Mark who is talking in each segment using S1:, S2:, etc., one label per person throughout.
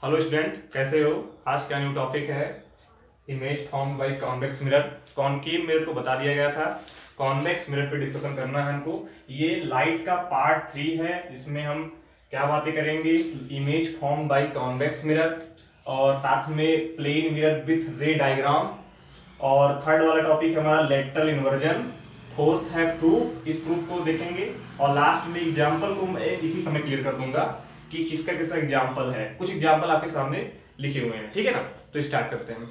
S1: Hello student, कैसे हो। आज का न्यू टॉपिक है image form by convex mirror. Concave mirror को बता दिया गया था, कॉन्वेक्स मिरर पे डिस्कशन करना है हमको। ये लाइट का पार्ट 3 है, जिसमें हम क्या बातें करेंगे, image form by convex mirror और साथ में plane mirror with ray diagram. और थर्ड वाला टॉपिक है हमारा लेटरल इन्वर्जन। फोर्थ है प्रूफ, इस प्रूफ को देखेंगे। और लास्ट में एग्जाम्पल को मैं इसी समय क्लियर कर दूंगा कि किसका किसका एग्जाम्पल है। कुछ एग्जाम्पल आपके सामने लिखे हुए हैं, ठीक है ना। तो स्टार्ट करते हैं।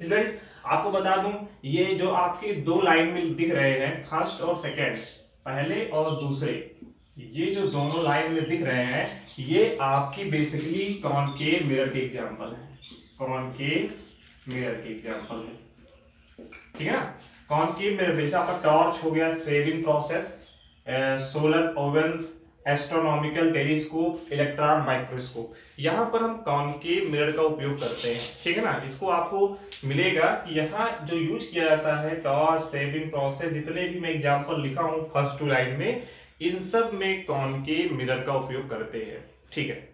S1: स्टूडेंट, आपको बता दूं, ये जो आपके दो लाइन में दिख रहे हैं, फर्स्ट और सेकेंड, पहले और दूसरे, ये जो दोनों लाइन में दिख रहे हैं, ये आपकी बेसिकली कॉनकेव मिरर के एग्जाम्पल है। कॉनकेव मिरर के एग्जाम्पल है, ठीक है ना। कॉनकेव मिरर जैसे आपका टॉर्च हो गया, saving process, solar Owens, astronomical telescope, electron microscope, यहाँ पर हम कॉनकेव मिरर का उपयोग करते हैं, ठीक है ना। इसको आपको मिलेगा कि यहाँ जो यूज किया जाता है टॉर्च, सेविंग प्रोसेस, जितने भी मैं एग्जांपल लिखा हूँ फर्स्ट 2 लाइन में, इन सब में कॉनकेव मिरर का उपयोग करते हैं, ठीक है।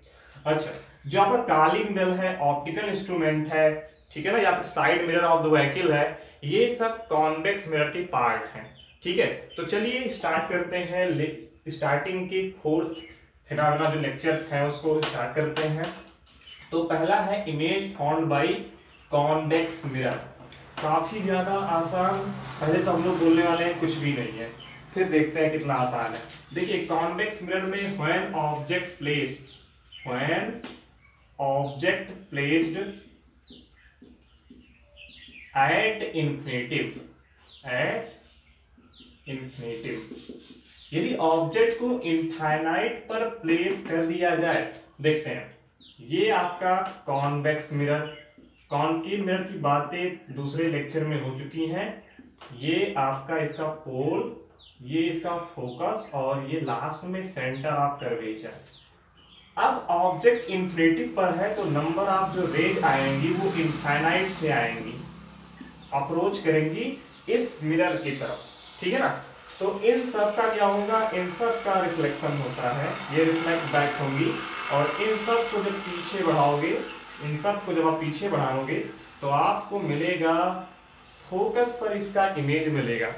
S1: अच्छा, जो आपका काली मिरर है, ऑप्टिकल इंस्ट्रूमेंट है, ठीक है ना, या फिर side mirror of the vehicle है, ये सब कॉन्वेक्स मिरर के पार्ट हैं, ठीक है। तो चलिए स्टार्ट करते हैं। स्टार्टिंग की फोर्थ फिनोमेना जो लेक्चर्स हैं उसको स्टार्ट करते हैं। तो पहला है image formed bye convex mirror. काफी ज्यादा आसान। पहले तो हम लोग बोलने वाले हैं कुछ भी नहीं है, फिर देखते हैं कितना आसान है। देखिए, कॉन्वेक्स मिरर में when object placed at infinitive, यदि ऑब्जेक्ट को इनफाइनाइट पर प्लेस कर दिया जाए, देखते हैं, ये आपका कॉन्वेक्स मिरर। कॉनकेव मिरर की बातें दूसरे लेक्चर में हो चुकी हैं। ये आपका इसका पोल, ये इसका फोकस, और ये लास्ट में सेंटर ऑफ कर्वेचर। अब ऑब्जेक्ट इन्फिनिटिव पर है तो नंबर ऑफ जो रेज आएंगी वो इनफाइनाइट से आएंगी, अप्रोच करेंगी इस मिरर की तरफ, ठीक है ना। तो इन सब का क्या होगा, इन सब का रिफ्लेक्शन होता है, ये रिफ्लेक्ट बैक होंगी। और इन सब को जब पीछे बढ़ाओगे, इन सब को जब आप पीछे बढ़ाओगे तो आपको मिलेगा फोकस पर इसका इमेज मिलेगा,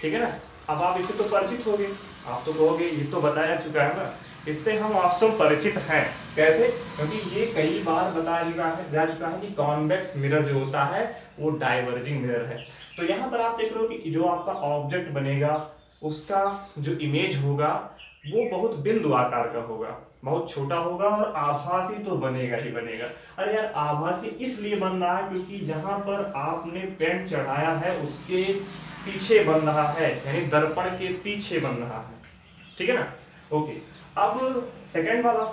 S1: ठीक है ना। अब आप इससे तो परिचित होगे, आप तो कहोगे ये तो बताया चुका है ना, इससे हम वास्तव परिचित हैं। कैसे? क्योंकि ये कई बार बताया जा चुका है कि कॉन्वेक्स मिरर जो होता है वो डाइवर्जिंग मिरर है। तो यहाँ पर आप देख रहे हो कि जो आपका ऑब्जेक्ट बनेगा उसका जो इमेज होगा वो बहुत बिंदु आकार का होगा, बहुत छोटा होगा, और आभासी तो बनेगा ही बनेगा। अरे यार, आभासी इसलिए बन रहा है क्योंकि जहां पर आपने पेंट चढ़ाया है उसके पीछे बन रहा है, यानी दर्पण के पीछे बन रहा है, ठीक है ना। ओके, अब सेकेंड वाला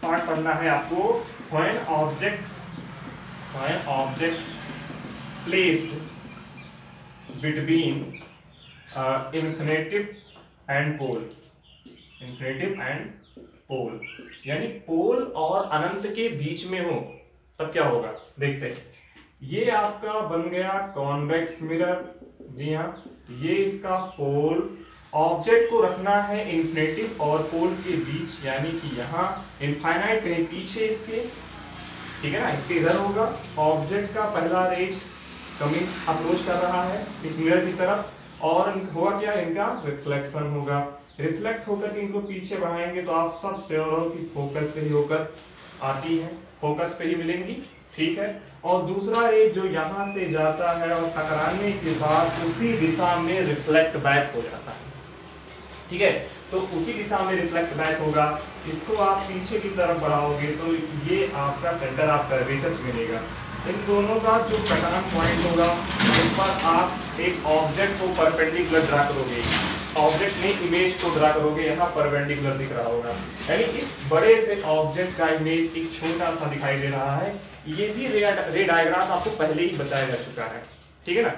S1: पार्ट पढ़ना है आपको। When object placed between infinitive and pole, यानी पोल और अनंत के बीच में हो, तब क्या होगा देखते हैं। ये आपका बन गया कॉन्वेक्स मिरर, जी हाँ, ये इसका पोल। ऑब्जेक्ट को रखना है इन्फिनिटिव और पोल के बीच, यानी कि यहाँ इनफाइनाइट कहीं पीछे इसके, ठीक है ना, इसके इधर होगा। ऑब्जेक्ट का पहला रेज कमिंग अप्रोच कर रहा है इस मिरर की तरफ, और होगा क्या, इनका रिफ्लेक्शन होगा। रिफ्लेक्ट होकर के इनको पीछे बढ़ाएंगे तो आप सब श्योर हो कि फोकस से ही होकर आती है, फोकस पे ही मिलेंगी, ठीक है। और दूसरा रेज जो यहाँ से जाता है और टकराने के बाद उसी दिशा में रिफ्लेक्ट बैक हो जाता है, ठीक है। तो उसी दिशा में रिफ्लेक्ट बैक होगा। इसको आप पीछे की तरफ बढ़ाओगे तो ये आपका सेंटर ऑफ कर्वेचर मिलेगा। इन दोनों का जो कटान पॉइंट होगा उस पर आप एक ऑब्जेक्ट को परपेंडिकुलर ड्रा करोगे, ऑब्जेक्ट में इमेज को ड्रा करोगे, यहाँ परपेंडिकुलर दिख रहा होगा, यानी इस बड़े से ऑब्जेक्ट का इमेज एक छोटा सा दिखाई दे रहा है। ये भी रे डायग्राम आपको पहले ही बताया जा चुका है, ठीक है ना।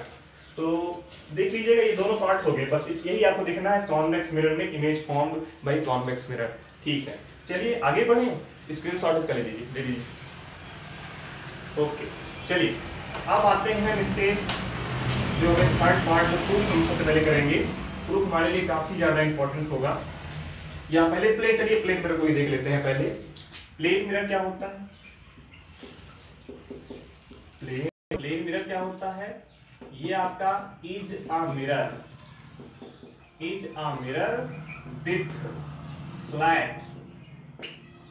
S1: तो देख लीजिएगा, ये दोनों पार्ट हो गए, बस यही आपको दिखना है कॉन्वेक्स मिरर में image formed bye convex mirror, ठीक है। चलिए आगे बढ़ें, स्क्रीनशॉट इसका ले लीजिए। ओके, चलिए अब आते हैं इसके जो है थर्ड पार्ट, जो प्रूफ हम सबसे पहले करेंगे। प्रूफ हमारे लिए काफी ज्यादा इंपॉर्टेंट होगा। या पहले चलिए प्लेन मिरर को ही देख लेते हैं पहले। प्लेन मिरर क्या होता है? प्लेन मिरर क्या होता है? ये आपका is a mirror with flat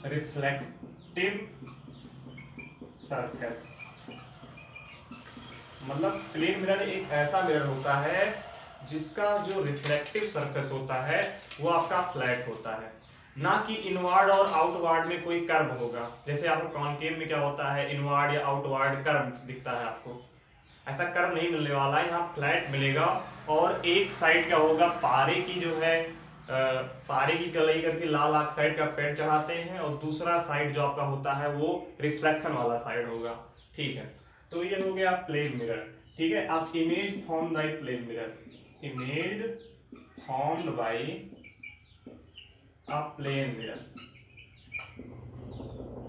S1: reflective surface. मतलब प्लेन मिरर एक ऐसा मिरर होता है जिसका जो रिफ्लेक्टिव सरफेस होता है वो आपका फ्लैट होता है, ना कि इनवर्ड और आउटवर्ड में कोई कर्व होगा। जैसे आपको कॉनकेव में क्या होता है, इनवर्ड या आउटवर्ड कर्व दिखता है, आपको ऐसा कर्व नहीं मिलने वाला है, यहाँ फ्लैट मिलेगा। और एक साइड क्या होगा, पारे की जो है पारे की कलई करके लाल ऑक्साइड का पेंट चढ़ाते हैं, और दूसरा साइड जो आपका होता है वो रिफ्लेक्शन वाला साइड होगा। ठीक है, तो ये हो गया प्लेन मिरर। ठीक है, आप image form by plane mirror, image formed by a plane mirror,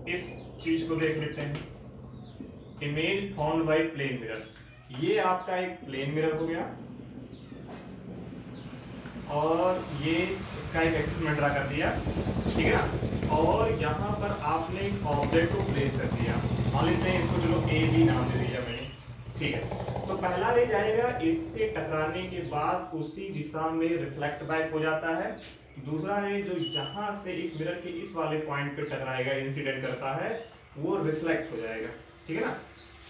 S1: इस चीज को देख लेते हैं। Image formed by plane mirror, ये आपका एक प्लेन मिरर हो गया, और ये इसका एक एक्सपेरिमेंट ड्रा कर दिया। ठीक है ना, और यहाँ पर आपने एक ऑब्जेक्ट को प्लेस कर दिया। मान लेते हैं इसको, चलो ए बी नाम दे दिया मैंने। ठीक है, तो पहला रे जाएगा, इससे टकराने के बाद उसी दिशा में रिफ्लेक्ट बैक हो जाता है। दूसरा रे जो यहाँ से इस मिरर के इस वाले पॉइंट पे टकराएगा, इंसिडेंट करता है, वो रिफ्लेक्ट हो जाएगा। ठीक है ना,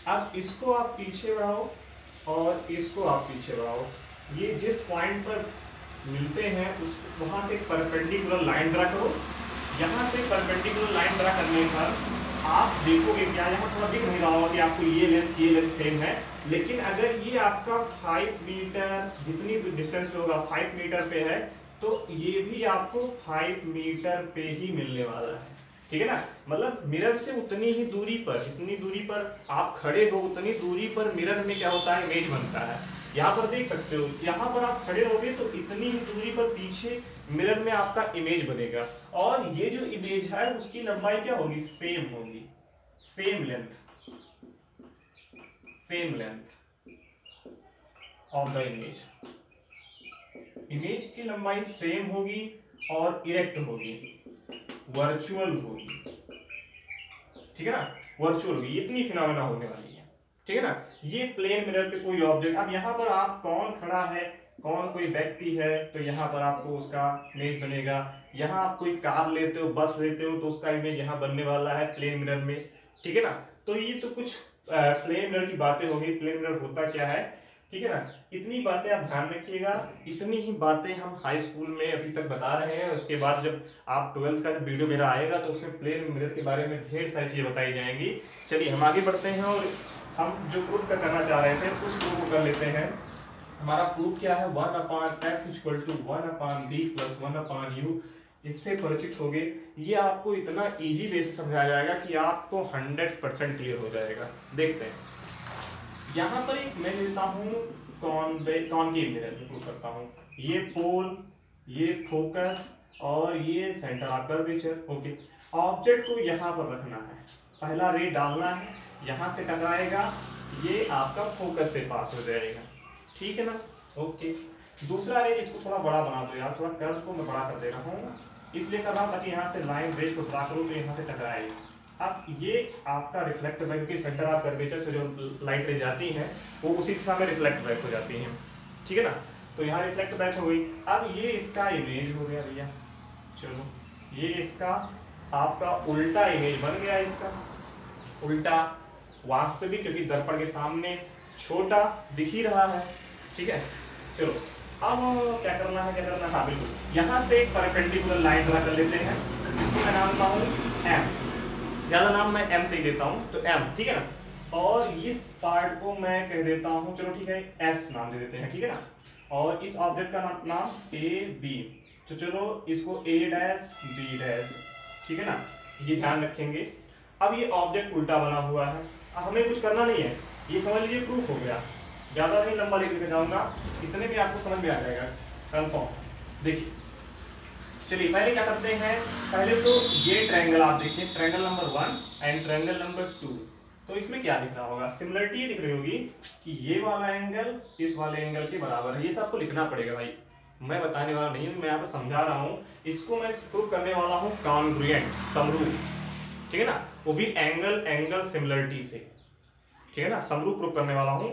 S1: अब इसको आप पीछे बढ़ाओ और इसको आप पीछे बढ़ाओ, ये जिस पॉइंट पर मिलते हैं उस वहां से परपेंडिकुलर लाइन ड्रा करो। यहाँ से परपेंडिकुलर लाइन ड्रा करने पर आप देखोगे क्या, यहाँ थोड़ा दिख नहीं रहा होगा कि आपको ये लेंथ सेम है, लेकिन अगर ये आपका 5 मीटर जितनी डिस्टेंस पे होगा 5 मीटर पे है, तो ये भी आपको 5 मीटर पे ही मिलने वाला है। ठीक है ना, मतलब मिरर से उतनी ही दूरी पर, जितनी दूरी पर आप खड़े हो उतनी दूरी पर मिरर में क्या होता है, इमेज बनता है। यहाँ पर देख सकते हो, यहाँ पर आप खड़े होगे तो इतनी ही दूरी पर पीछे मिरर में आपका इमेज बनेगा, और ये जो इमेज है उसकी लंबाई क्या होगी, सेम होगी, same length of the image. Image की लंबाई सेम होगी और इरेक्ट होगी, वर्चुअल होगी। ठीक है ना, वर्चुअल होगी, इतनी फिनोमेना होने वाली है। ठीक है ना, ये प्लेन मिरर पे कोई ऑब्जेक्ट, अब यहाँ पर आप कौन खड़ा है, कौन कोई व्यक्ति है, तो यहाँ पर आपको उसका इमेज बनेगा। यहाँ आप कोई कार लेते हो, बस लेते हो, तो उसका इमेज यहाँ बनने वाला है प्लेन मिरर में। ठीक है ना, तो ये तो कुछ प्लेन मिरर की बातें हो गई, प्लेन मिरर होता क्या है। ठीक है ना, इतनी बातें आप ध्यान रखिएगा। इतनी ही बातें हम हाई स्कूल में अभी तक बता रहे हैं, उसके बाद जब आप 12th का वीडियो मेरा आएगा तो उसमें प्लेन मिरर के बारे में ढेर सारी चीजें बताई जाएंगी। चलिए हम आगे बढ़ते हैं, और हम जो प्रूफ करना चाह रहे थे उस प्रूफ को कर लेते हैं। हमारा प्रूफ क्या है, 1/f = 1/b + 1/u। इससे परिचित हो गए, ये आपको इतना इजी वे से समझाया जाएगा कि आपको 100% क्लियर हो जाएगा। देखते हैं, यहाँ पर एक मैं लेता हूँ कॉनकेव मिरर, प्रूफ करता हूँ। ये पोल, ये फोकस और ये centre of curvature. Okay, object को यहाँ पर रखना है, पहला रे डालना है, यहाँ से टकराएगा, ये आपका फोकस से पास हो जाएगा। ठीक है ना, ओके। दूसरा रे, इसको थोड़ा बड़ा बना दो यार, थोड़ा कर्व को मैं बड़ा कर दे रहा हूँ, इसलिए कर रहा हूँ ताकि यहाँ से लाइन रेस को ड्रा करूँ तो यहाँ से टकराएगी। अब ये आपका रिफ्लेक्ट बैक, क्योंकि सेंटर ऑफ कर्वेचर से जो लाइट रे जाती हैं वो उसी दिशा में रिफ्लेक्ट बैक हो जाती हैं। ठीक है ना, तो यहाँ रिफ्लेक्ट बैक हो गई। अब ये इसका इमेज हो गया भैया, चलो ये इसका आपका उल्टा इमेज बन गया, इसका उल्टा वास्तविक, क्योंकि दर्पण के सामने छोटा दिख ही रहा है। ठीक है, चलो अब क्या करना है, हाँ बिल्कुल, यहाँ से एक परपेंडिकुलर लाइन ड्रा कर लेते हैं, इसको मैं नाम देता हूँ एम, ज्यादा नाम मैं एम से ही देता हूँ, तो एम। ठीक है ना, और इस पार्ट को मैं कह देता हूँ, चलो ठीक है, एस नाम दे देते हैं। ठीक है ना, और इस ऑब्जेक्ट का नाम ए बी, तो चलो इसको ए डैश बी डैश। ठीक है ना, ये ध्यान रखेंगे। अब ये ऑब्जेक्ट उल्टा बना हुआ है, अब हमें कुछ करना नहीं है, ये समझ लीजिए प्रूफ हो गया। ज्यादा नहीं लंबा लेकर के जाऊंगा, इतने में आपको समझ में आ जाएगा कंफर्म। देखिए, चलिए पहले क्या करते हैं, पहले तो ये ट्रायंगल आप देखिए, triangle number 1 and triangle number 2, तो इसमें क्या दिख रहा होगा, सिमिलरिटी दिख रही होगी कि ये वाला एंगल इस वाले एंगल के बराबर है। ये सब आपको लिखना पड़ेगा भाई, मैं बताने वाला नहीं हूँ, मैं यहाँ पर समझा रहा हूँ। इसको मैं प्रूव करने वाला हूँ कॉन्ग्रुएंट, समरूप। ठीक है ना, वो भी एंगल सिमिलरिटी से। ठीक ठीक है ना, समरूप प्रूफ करने वाला हूँ।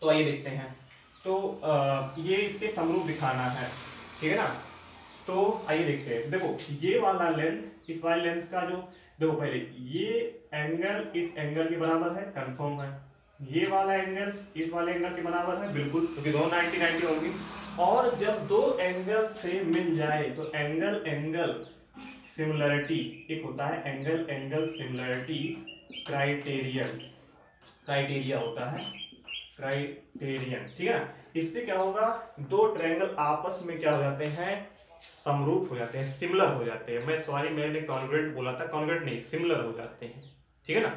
S1: तो आइए देखते हैं। तो ये इसके समरूप दिखाना है, ठीक है ना। तो आइए देखते हैं। देखो ये वाला लेंथ इस वाले लेंथ का जो, देखो पहले ये एंगल इस एंगल के बराबर है, कंफर्म है। ये वाला एंगल इस वाले एंगल के बराबर है, बिल्कुल, क्योंकि दोनों 90-90 होंगी। और जब दो एंगल से मिल जाए तो एंगल एंगल सिमिलरिटी, एक होता है angle angle similarity criterion, criteria होता है क्राइटेरियन, ठीक है ना। इससे क्या होगा, दो ट्रायंगल आपस में क्या हो जाते हैं, समरूप हो जाते हैं, सिमिलर हो जाते हैं। मैं सॉरी मैंने कॉन्ग्रुएंट बोला था, कॉन्ग्रुएंट नहीं, सिमिलर हो जाते हैं, ठीक है ना।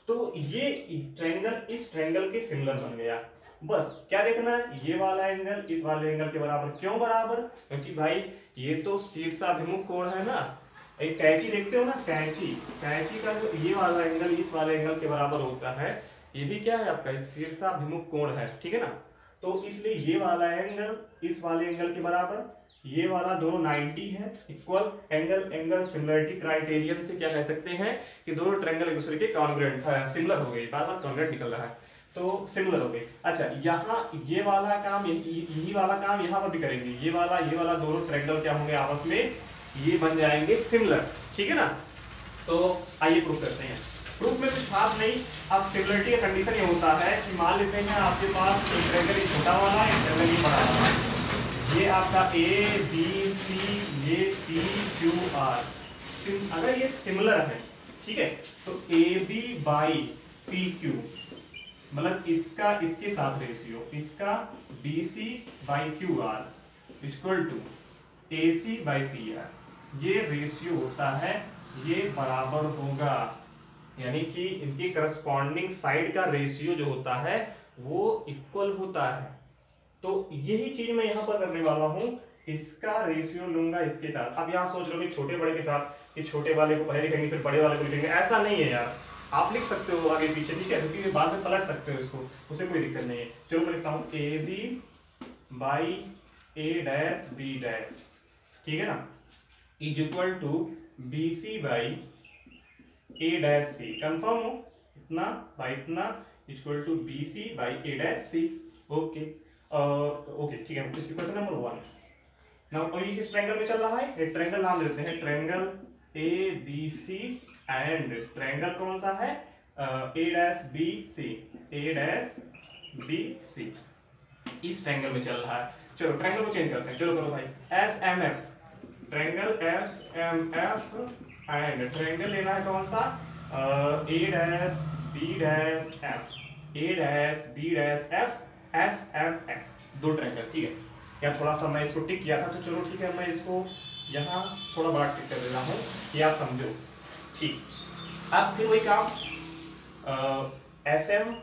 S1: तो ये ट्रायंगल इस ट्रायंगल के सिमिलर बन गया। बस क्या देखना है, ये वाला एंगल इस वाले एंगल के बराबर। क्यों बराबर, क्योंकि भाई ये तो शीर्षाभिमुख कोण है ना। एक कैंची देखते हो ना, कैंची कैंची का जो ये वाला एंगल इस वाले एंगल के बराबर होता है, ये भी क्या है आपका एक शीर्षाभिमुख कोण है, ठीक है ना। तो इसलिए ये वाला एंगल इस वाले एंगल के बराबर, ये वाला दोनों 90 है, equal angle angle similarity criterion से क्या कह सकते हैं कि दोनों ट्रायंगल एक दूसरे के कॉन्ग्रुएंट है, सिमिलर हो गए, बार बार कॉन्ग्रुएंट निकल रहा है, तो सिमिलर हो गए। अच्छा यहाँ ये वाला काम यही वाला काम यहाँ पर भी करेंगे, ये वाला दोनों ट्रायंगल क्या होंगे आपस में, ये बन जाएंगे सिमिलर, ठीक है ना। तो आइए प्रूफ करते हैं। प्रूफ में कुछ खास नहीं, अब सिमिलरिटी का कंडीशन ये होता है कि मान लेते हैं आपके पास एक ट्रायंगल छोटा वाला है, एक ट्रायंगल बड़ा वाला है। ये आपका ए बी सी, ये पी क्यू आर, अगर ये सिमिलर है, ठीक है, तो A B by P Q, मतलब इसका इसके साथ रेशियो, इसका B C by Q R equal to A C by P R, ये रेशियो होता है, ये बराबर होगा, यानी कि इनकी करस्पॉन्डिंग साइड का रेशियो जो होता है वो इक्वल होता है। तो यही चीज मैं यहां पर करने वाला हूं, इसका रेशियो लूंगा इसके साथ। अब यहां सोच रहे हो छोटे बड़े के साथ, कि छोटे वाले को पहले लिखेंगे फिर बड़े वाले को लिखेंगे, ऐसा नहीं है यार, आप लिख सकते हो आगे पीछे, ठीक है, क्योंकि बाद में पलट सकते हो इसको, उसे कोई दिक्कत नहीं है। चलो मैं लिखता हूं A B by A dash B dash, ठीक है ना, is equal to B C by A dash C, confirm हो, इतना बाई इतना equal to B C by A dash C. Okay okay ठीक है, इसकी क्वेश्चन नंबर 1 नाउ। ये किस ट्रायंगल में चल रहा है, एक ट्रायंगल नाम देते हैं triangle A B C, and triangle कौन सा है, A dash B C, A dash B C, इस ट्रायंगल में चल रहा है। चलो ट्रायंगल को चेंज करते हैं, चलो करो भाई, S M F, triangle S M F, and triangle लेना है कौन सा, A dash B dash F, A dash B dash F, S M F, दो ट्रायंगल, ठीक है। यार थोड़ा सा मैं इसको टिक किया था, तो चलो ठीक है, मैं इसको यहाँ थोड़ा बड़ा टिक कर देता हूँ, ये आप समझो, ठीक। अब फिर वही काम, S M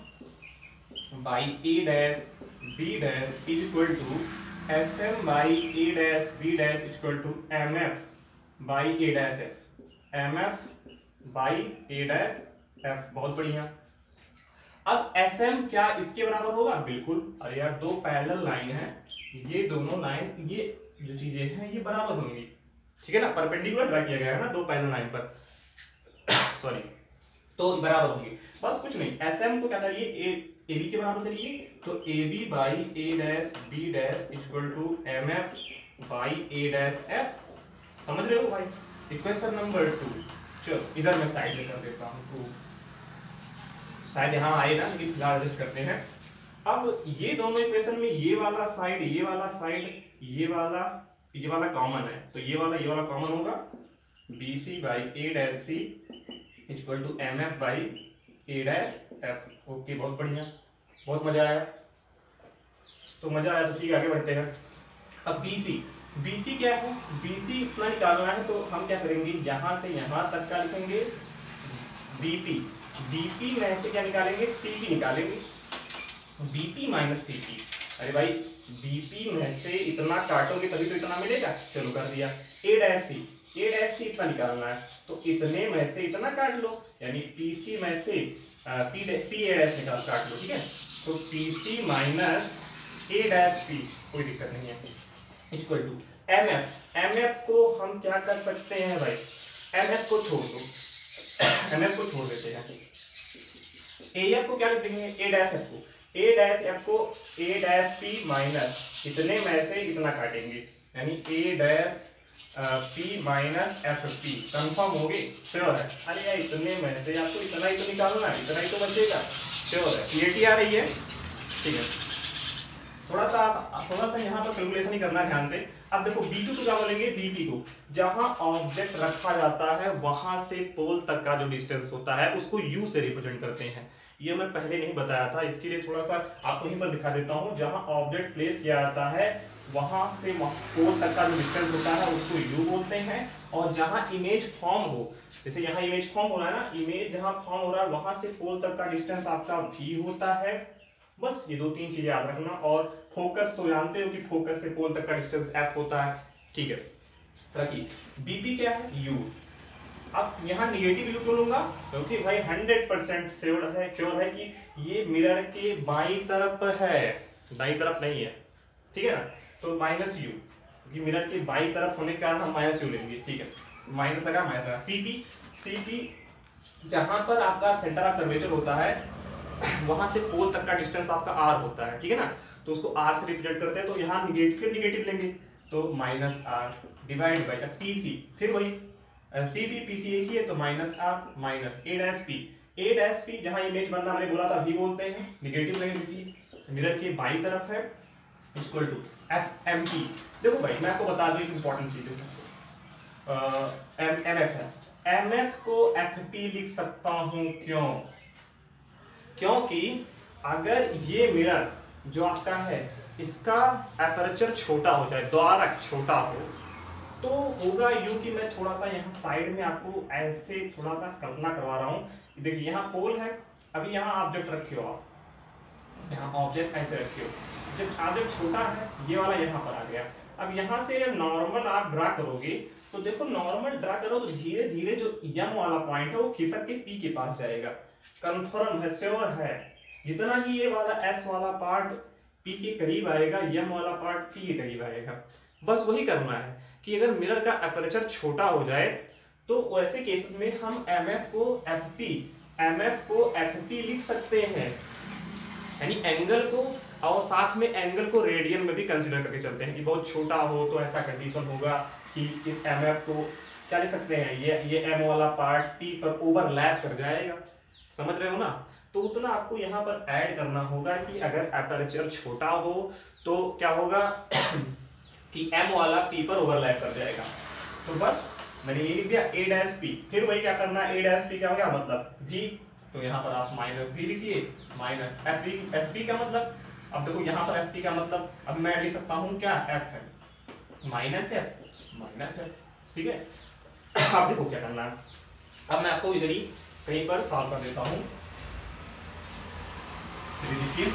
S1: by A dash B dash is equal to S M by A dash B dash equal to M F by A dash F, M F by A dash F, बहुत बढ़िया। अब S M क्या इसके बराबर होगा, बिल्कुल, अरे यार दो पैरेलल लाइन है, ये दोनों लाइन, ये जो चीजें हैं ये बराबर होंगी, ठीक है ना, परपेंडिकुलर ड्रा किया गया है ना दो पैरेलल लाइन पर, सॉरी, तो बराबर होंगी, बस कुछ नहीं। एस एम को क्या करिए, ए बी के बराबर करिए, तो A B by A dash B dash equal to M F by A dash F, समझ रहे हो भाई। इक्वेशन नंबर 2, चलो इधर मैं साइड में कर देता हूँ, शायद यहाँ आए ना, लेकिन फिलहाल एडजस्ट करते हैं। अब ये दोनों इक्वेशन में ये वाला साइड, ये वाला साइड, ये वाला कॉमन है, तो ये वाला कॉमन होगा, B C by A dash C equal to M F by A dash F. Okay, बहुत बढ़िया, बहुत मजा आया, तो मजा आया तो ठीक है, आगे बढ़ते हैं। अब बी सी क्या है, बी सी इतना निकालना है, तो हम क्या करेंगे, यहाँ से यहाँ तक का लिखेंगे बीपी, बीपी में से क्या निकालेंगे, सीपी निकालेंगे, बीपी माइनस सीपी। अरे भाई बीपी में से इतना काटोगे तभी तो इतना मिलेगा, चलो कर दिया। ए डैश सी इतना निकालना है, तो इतने में से इतना काट लो, यानी पीसी में से पी ए डैश निकाल काट लो, ठीक है। तो P C minus A dash P, कोई दिक्कत नहीं है, equal to M F. M F को हम क्या कर सकते हैं भाई, एम एफ को छोड़ दो, एम एफ को छोड़ देते हैं, ए एफ को क्या लिख देंगे, ए डैश एफ को, ए डैश एफ को ए डैश पी माइनस इतने में से इतना काटेंगे, यानी A dash P minus F P. Confirm हो गई, श्योर है? अरे यार इतने में से आपको इतना ही तो निकालना है, इतना ही तो बचेगा, श्योर है? क्लियरिटी आ रही है? ठीक है, थोड़ा सा यहाँ पर कैलकुलेशन ही करना है ध्यान से। अब देखो B2 को क्या बोलेंगे, BP को जहां ऑब्जेक्ट रखा जाता है वहां से पोल तक का जो डिस्टेंस होता है उसको U से रिप्रेजेंट करते हैं। ये मैं पहले नहीं बताया था, इसके लिए थोड़ा सा आपको यहीं पर दिखा देता हूँ। जहां ऑब्जेक्ट प्लेस किया जाता है वहां से पोल तक का जो डिस्टेंस होता है उसको U बोलते हैं। और जहां इमेज फॉर्म हो, जैसे यहाँ इमेज फॉर्म हो रहा है ना, इमेज जहां फॉर्म हो रहा है वहां से पोल तक का डिस्टेंस आपका V होता है। बस ये 2-3 चीजें याद रखना। और फोकस तो जानते हो कि फोकस से पोल तक का डिस्टेंस F होता है, ठीक है? रखिए BP क्या है, U। अब यहाँ निगेटिव U क्यों लूंगा, क्योंकि भाई 100% श्योर है कि ये मिरर के बाईं तरफ है, दाईं तरफ नहीं है, ठीक है ना? तो माइनस U, क्योंकि मिरर के बाईं तरफ होने के कारण हम माइनस U लेंगे, ठीक है? माइनस लगा, माइनस लगा। CP जहां पर आपका सेंटर ऑफ कर्वेचर होता है वहां से पोल तक का डिस्टेंस आपका R होता है, ठीक है ना? तो उसको R से रिप्रेजेंट करते हैं, तो यहाँ निगेटिव लेंगे तो minus R divide by PC, फिर वही CP PC एक ही है तो minus R minus A dash P जहाँ इमेज बनना हमने बोला था V बोलते हैं, निगेटिव लेंगे, मिरर के बाईं तरफ है, इक्वल टू FMP। देखो भाई मैं आपको बता दूं एक इंपॉर्टेंट चीज है, MF है, MF को FP लिख सकता हूं, क्योंकि अगर ये मिरर जो आपका है इसका एपर्चर छोटा हो जाए, द्वारक छोटा हो, तो होगा यूं कि मैं थोड़ा सा यहाँ साइड में आपको ऐसे थोड़ा सा कल्पना करवा रहा हूँ। देखिए यहाँ पोल है, अभी यहाँ ऑब्जेक्ट रखे हो आप, यहाँ ऑब्जेक्ट ऐसे रखे हो, जब ऑब्जेक्ट छोटा है ये वाला यहाँ पर आ गया। अब यहाँ से जब नॉर्मल आप ड्रा करोगे तो देखो नॉर्मल ड्रा करो तो धीरे धीरे जो M वाला पॉइंट है वो खिसक के P के पास जाएगा। कंफर्म है, श्योर है? जितना ही ये वाला S वाला पार्ट P के करीब आएगा, M वाला पार्ट P के करीब आएगा। बस वही करना है कि अगर मिरर का एपर्चर छोटा हो जाए तो वैसे केसेस में हम MF को FP लिख सकते हैं, यानी एंगल को, और साथ में एंगल को रेडियन में भी कंसीडर करके चलते हैं कि बहुत छोटा हो तो ऐसा कंडीशन होगा कि इस MF को क्या लिख सकते हैं, ये M वाला पार्ट P पर ओवरलैप कर जाएगा, समझ रहे हो ना? तो उतना आपको यहाँ पर ऐड करना होगा कि अगर एपर्चर छोटा हो तो क्या होगा कि M वाला P पर ओवरलैप कर जाएगा। तो बस मैंने ये लिख दिया A डैश P, फिर वही क्या करना है, A डैश P क्या हो गया मतलब V, तो यहाँ पर आप माइनस V लिखिए, माइनस FP का मतलब, अब देखो यहाँ पर FP का मतलब अब मैं लिख सकता हूँ क्या, F है माइनस F, ठीक है? अब देखो क्या करना है, अब मैं आपको इधर ही कहीं पर सॉल्व कर देता हूँ। देखिए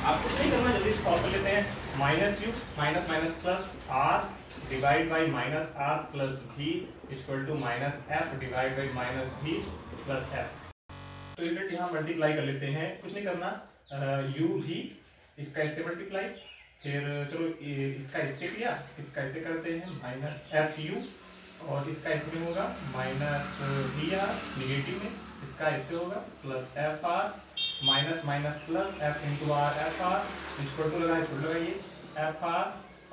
S1: आपको नहीं करना, जल्दी से सॉल्व कर लेते हैं। Minus U minus minus plus R divide by minus R plus V equal to minus F divide by minus V plus F। तो यूनिट यहाँ मल्टीप्लाई कर लेते हैं, कुछ नहीं करना, U भी इसका ऐसे मल्टीप्लाई, फिर चलो इसका इससे किया, इसका ऐसे करते हैं माइनस FU, और इसका इसमें होगा माइनस VR निगेटिव में, इसका ऐसे होगा plus FR minus minus plus F into R FR equal to लगाइए FR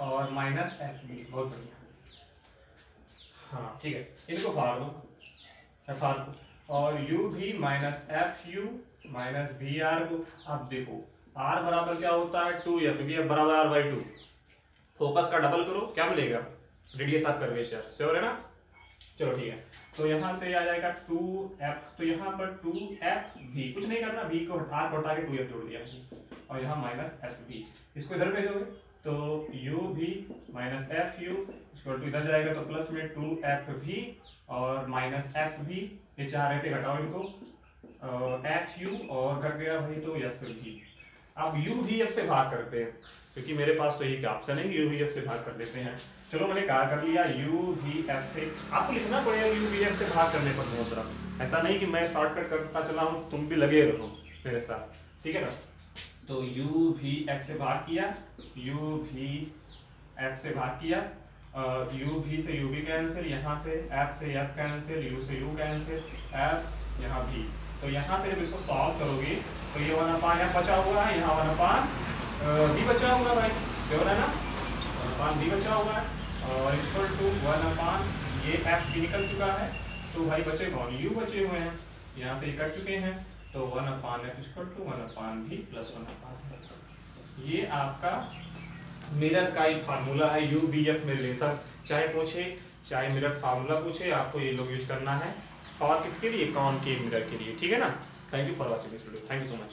S1: और माइनस FB। बहुत बढ़िया, हाँ ठीक है, इनको फाड़ दो FR को, और U भी माइनस FU माइनस VR को। अब देखो R बराबर क्या होता है 2F, क्योंकि F बराबर R/2, फोकस का डबल करो क्या मिलेगा, रेडियस ऑफ कर्वेचर, श्योर है ना? चलो ठीक है, तो यहाँ से आ जाएगा 2F, तो यहाँ पर 2FV, कुछ नहीं करना, V को R को हटा के 2F जोड़ दिया, और यहाँ माइनस FV, इसको इधर भेजोगे तो UV माइनस FU इसको इधर जाएगा तो प्लस में 2FV और माइनस FV, ये चाह रहे थे घटाओ इनको, FU और घट गया भाई तो FV। अब UVF से भाग करते हैं, क्योंकि मेरे पास तो ये क्या ऑप्शन है, UVF से भाग कर देते हैं। चलो मैंने कहा कर लिया, UVF से आपको लिखना पड़ेगा, UVF से भाग करने पर बहुत तरह, ऐसा नहीं कि मैं शॉर्टकट करता चला हूँ, तुम भी लगे रहो मेरे साथ, ठीक है ना? तो UVF से भाग किया, UVF से भाग किया, UV से UV कैंसिल, यहाँ से F से F कैंसिल, U से U कैंसिल, F यहाँ भी, तो यहाँ से जब इसको सॉल्व करोगे तो ये 1/, यहाँ बचा हुआ है, यहाँ 1/, भी बचा हुआ है भाई, क्यों है ना, 1/, भी बचा हुआ है और इक्वल टू 1/, ये एफ भी निकल चुका है, तो भाई बचे कौन, यू बचे हुए हैं, यहाँ से ये कट चुके हैं, तो 1/f equal to 1/v plus 1/, ये आपका मिरर का एक फार्मूला है, यू बी एफ में रिलेशन चाहे पूछे चाहे मिरर फार्मूला पूछे, आपको ये लोग यूज करना है, और किसके लिए, कॉनकेव मिरर के लिए, ठीक है ना। Thank you for watching this video, thank you so much.